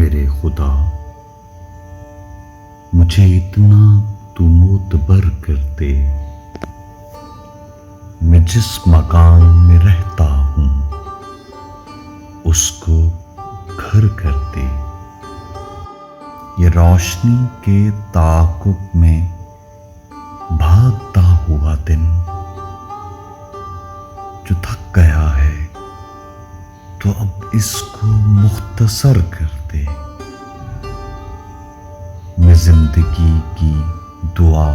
میرے خدا، مجھے اتنا تو معتبر کر دے، میں جس مکان میں رہتا ہوں اس کو گھر کر دے۔ یہ روشنی کے تعاقب میں بھاگتا ہوا دن جو تھک گیا ہے تو اب اس کو مختصر کر دے۔ میں زندگی کی دعا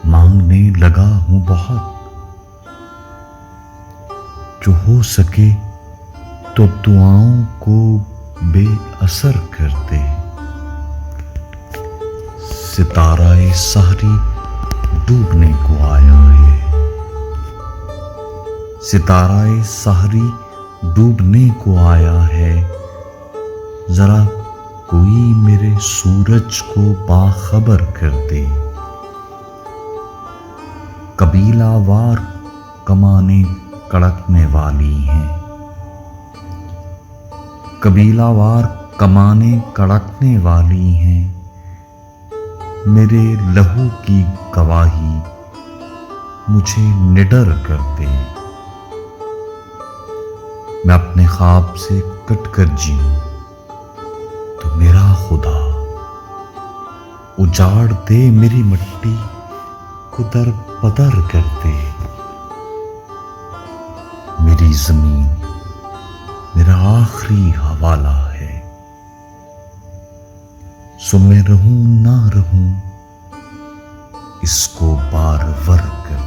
مانگنے لگا ہوں بہت، جو ہو سکے تو دعاؤں کو بے اثر کر دے۔ ستارہ سحری ڈوبنے کو آیا ہے، ستارہ سحری ڈوبنے کو آیا ہے، ذرا کوئی میرے سورج کو باخبر کر دے۔ قبیلہ وار کمانیں کڑکنے والی ہیں، قبیلہ وار کمانیں کڑکنے والی ہیں، میرے لہو کی گواہی مجھے نڈر کر دے۔ میں اپنے خواب سے کٹ کر جیوں تو میرا خدا اجاڑ دے، میری مٹی کو در بدر کر دے۔ میری زمین میرا آخری حوالہ ہے، سو میں رہوں نہ رہوں اس کو بار ور کر